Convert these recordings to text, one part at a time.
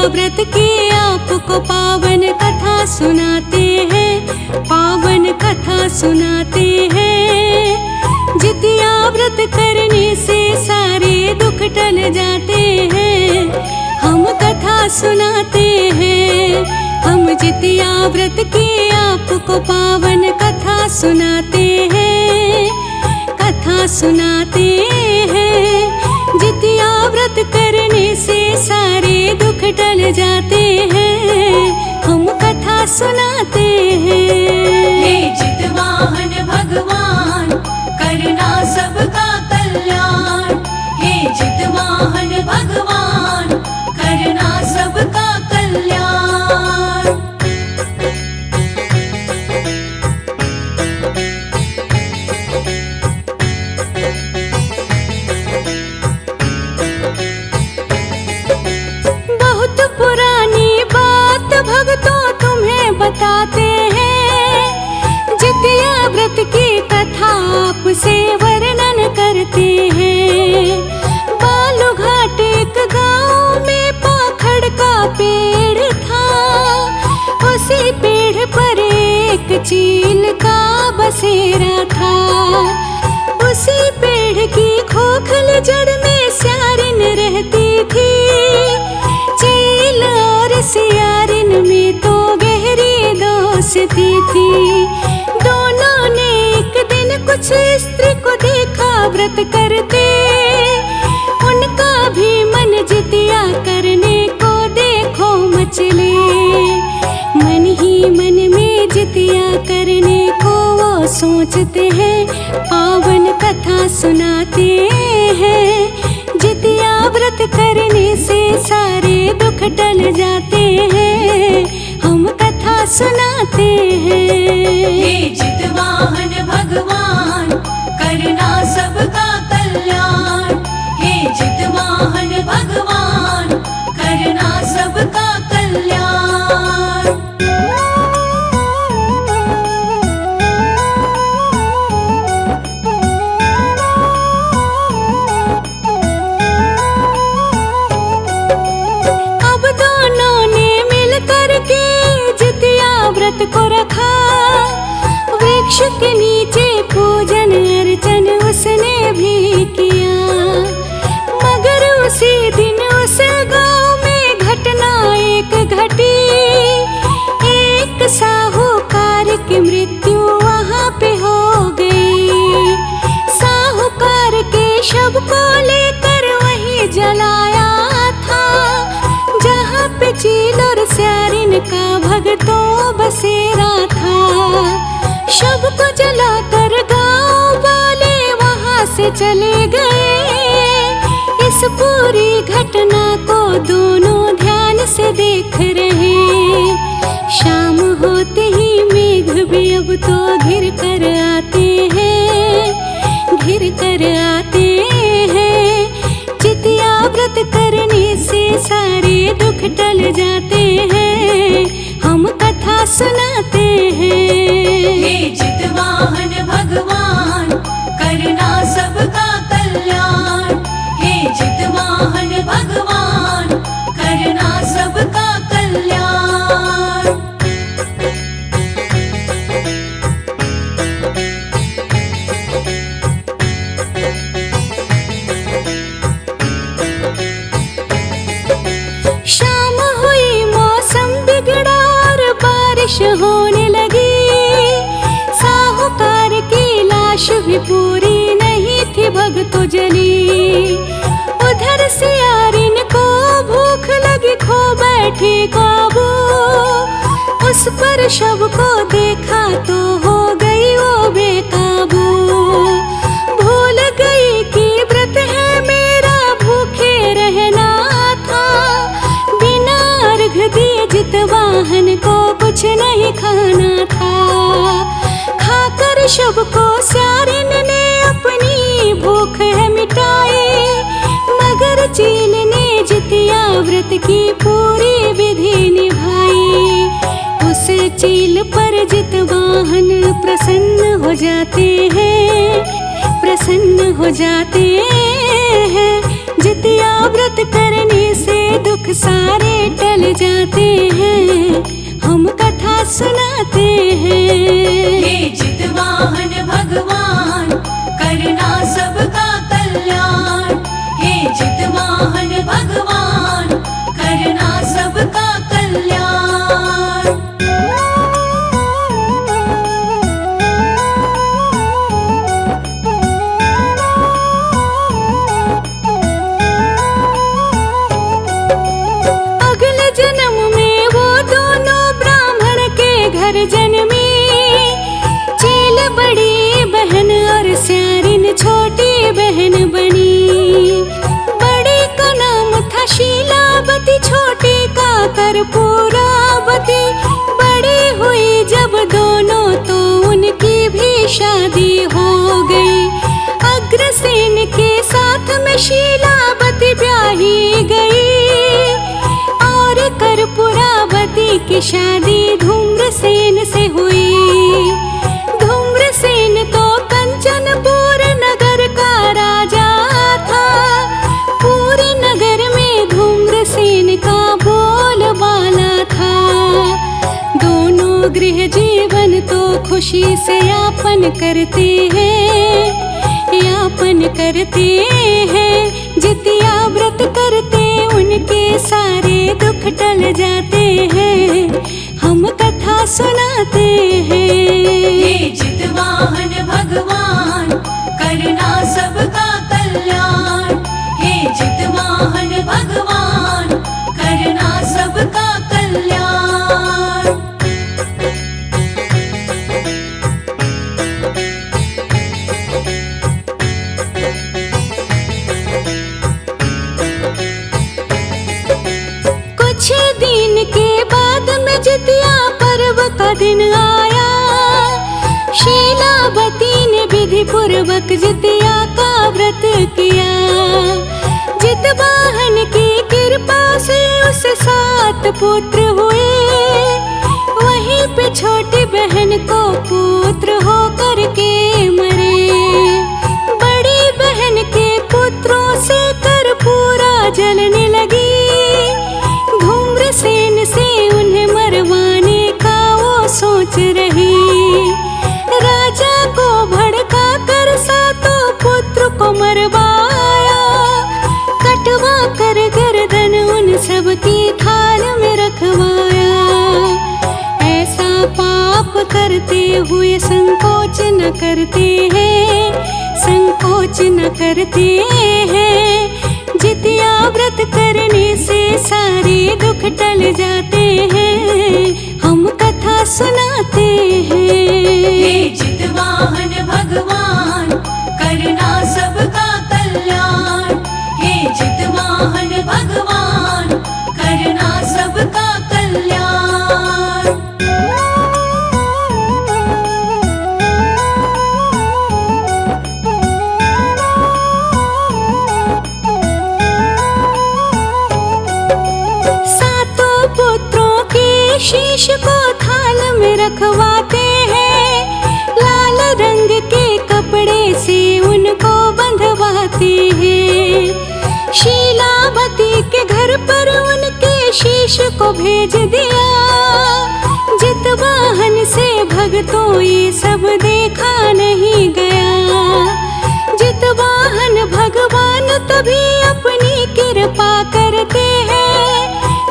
व्रत की आपको पावन कथा सुनाते हैं, पावन कथा सुनाते हैं। जितिया व्रत करने से सारे दुख टल जाते हैं, हम कथा सुनाते हैं। हम जितिया व्रत की आपको पावन कथा सुनाते हैं, कथा सुनाते हैं। जितिया व्रत करने से सारे दुख टल जाते हैं, हम कथा सुनाते हैं। हे जितवाहन भगवान करना सबका कल्याण, हे जितवाहन भगवान करना सबका कल्याण। बहुत पुरानी बात भक्तों तुम्हें बताते हैं, जितिया व्रत की कथा आपसे वर्णन करते हैं। बालू घाट एक गांव में पाखड़ का पेड़ था, उसी पेड़ पर एक चील का बसेरा था। उसी पेड़ की खोखल जड़ में स्यारिन रहती थी, चील और सियारिन में तो गहरी दोस्ती थी। दोनों ने एक दिन कुछ स्त्री को देखा व्रत करते, उनका भी मन जितिया करने को देखो मचले। मन ही मन में जितिया करने को वो सोचते हैं, पावन कथा सुनाते हैं। जितिया व्रत करने से सारे दुख टल जाते हैं, हम कथा सुनाते हैं। हे जितवाहन भगवान करना सबका कल्याण, हे जितवाहन भगवान करना सबका कल्याण। अब दोनों ने मिल करके जितिया व्रत को रखा, वृक्ष के नीचे पूजन अर्चन उसने भी किया। मगर उसी दिन उस गांव में घटना एक घटी, एक साहूकार की मृत्यु वहां पे हो गई। साहूकार के शव को लेकर वहीं जलाया था, जहाँ पे चील और स्यारिन का भगतों बसेरा था। शव को जलाकर गांव वाले वहां से चले गए। इस पूरी घटना को दोनों ध्यान से देख रहे। शाम होते ही मेघ भी अब तो घिर कर आते हैं, घिर कर आते हैं। जितिया व्रत करने से सारे दुख टल जाते हैं, हम कथा सुनाते हैं। हे जितवाहन भगवान करना सबका कल्याण, हे जितवाहन भगवान करना सबका कल्याण। शाम हुई, मौसम बिगड़ा और बारिश होने लगी। साहूकार की लाश भी पूरी नहीं थी भगतों जली। उधर सियारिन को भूख लगी, खो बैठी काबू। उस पर शव को देखा तो हो गई वो बेकाबू। भूल गई कि व्रत है मेरा, भूखे रहना था। बिना अर्घ दिए जितवाहन को कुछ नहीं खाना था। खाकर शव को स्यारिन ने अपनी भूख है मिटाई। मगर चील ने जितिया व्रत की पूरी विधि निभाई। उस चील पर जितवाहन प्रसन्न हो जाते हैं, प्रसन्न हो जाते हैं। जितिया व्रत करने से दुख सारे टल जाते हैं, हम कथा सुनाते हैं। हे जितवाहन भगवान करना सबका कल्याण। हे जितवाहन भगवान करना सबका कल्याण। अगले जन्म में वो दोनों ब्राह्मण के घर जन्मी, चील बड़ी बहन और स्यारिन छोटी बहन बनी। बड़ी का नाम था शीलावती, छोटी का कर्पूरावती। बड़ी हुई जब दोनों तो उनकी भी शादी हो गई। अग्रसेन के साथ में शीलावती ब्याही गई और कर्पूरावती की शादी धूम्रसेन से हुई। धूम्रसेन तो कंचनपुर नगर का राजा था। पूरे नगर में धूम्रसेन का बोलबाला था। दोनों गृह जीवन तो खुशी से यापन करते हैं, यापन करते हैं। जितिया व्रत करते उनके सारे दुख टल जाते हैं, हम कथा सुनाते हैं। हे जितवाहन भगवान करना सबका कल्याण। हे जितवाहन भगवान करना सबका कल्याण। कुछ दिन के बाद में जितिया पर्व का दिन आया। शीलावती ने विधि पूर्वक जितिया का व्रत किया। जितवाहन की कृपा से उसे 7 पुत्र हुए। वहीं पे छोटी बहन को पुत्र होकर के मरे। बड़ी बहन के पुत्रों से कर्पूरा जलने लगी। धूम्रसेन से उन्हें मरवाने का वो सोच रही। राजा को भड़का कर 7 पुत्र को मरवाया। कटवा कर गर्दन उन सब की थाल में रखवाया। ऐसा पाप करते हुए संकोच न करते हैं, संकोच न करते हैं। जितिया व्रत करने से सारे दुख टल जाते हैं, हम कथा सुनाते हैं। हे जितवाहन भगवान करना सबका कल्याण। हे जितवाहन भगवान करना सबका कल्याण। शीश को थाल में रखवाते हैं। लाल रंग के कपड़े से उनको बंधवाते हैं। शीलावती के घर पर उनके शीश को भेज दिया। जितवाहन से भक्तों ये सब देखा नहीं गया। जितवाहन भगवान तभी अपनी कृपा करते हैं।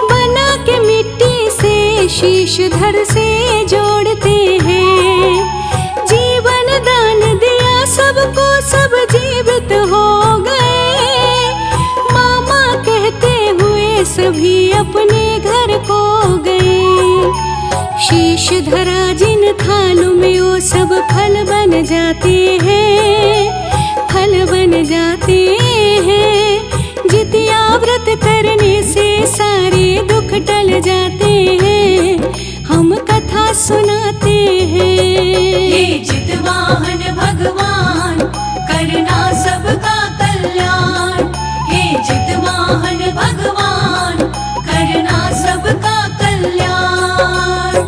बना के मिट्टी से शीश धर से जोड़ते हैं। जीवन दान दिया सबको, सब जीवित हो गए। मामा कहते हुए सभी अपने घर को गए। शीश धरा जिन थालों में वो सब फल बन जाते हैं, फल बन जाते हैं। जितिया व्रत करने से सारे दुख टल जाते हैं, हम कथा सुनाते हैं। हे जितवाहन भगवान करना सबका कल्याण। हे जितवाहन भगवान करना सबका कल्याण।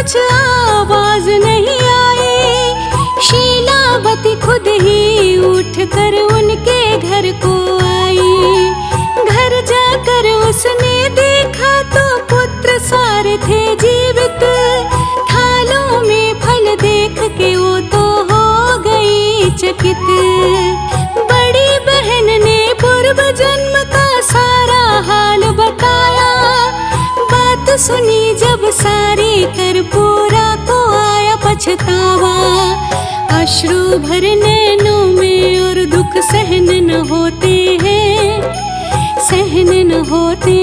कुछ आवाज नहीं आई। शीलावती खुद ही उठ कर उनके घर को आई। घर जाकर उसने देखा तो पुत्र सारे थे जीवित। थालों में फल देख के वो तो हो गई चकित। बड़ी बहन ने पूर्व जन्म का सारा हाल बताया। बात सुनी जब सारी कर पूरा को आया पछतावा। अश्रु भर नैनों में और दुख सहन न होते हैं, सहन न होते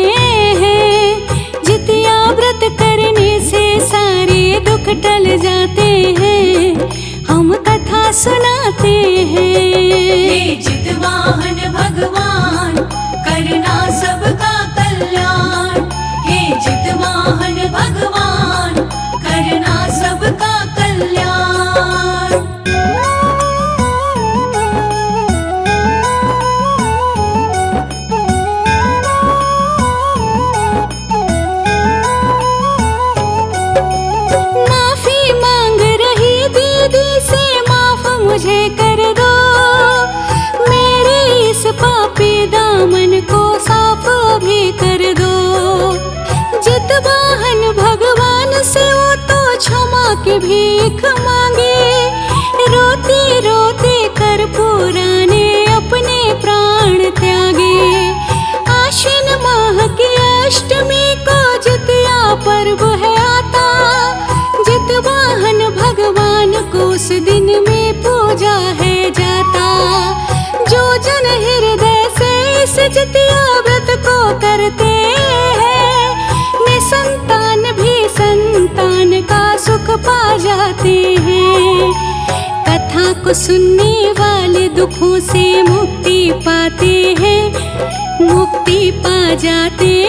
हैं। जितिया व्रत करने से सारे दुख टल जाते हैं, हम कथा सुनाते हैं। हे जितवाहन भगवान करना सबका कल्याण। हे जितवाहन भगवान करना सबका कल्याण। माफी मांग रही दीदी से माफ मुझे कर दो। मेरे इस पापी दामन को साफ भी कर दो। जितवाहन भगवान से वो तो क्षमा की भीख मांगे। रोते रोते कर पुराने अपने प्राण त्यागे। आश्विन माह की अष्टमी को जितिया पर्व है आता। जितवाहन भगवान को उस दिन में पूजा है जाता। जो जन हृदय से इस जितिया व्रत को करते हैं, निसंतान भी संतान का सुख पा जाते हैं। कथा को सुनने वाले दुखों से मुक्ति पाते हैं, मुक्ति पा जाते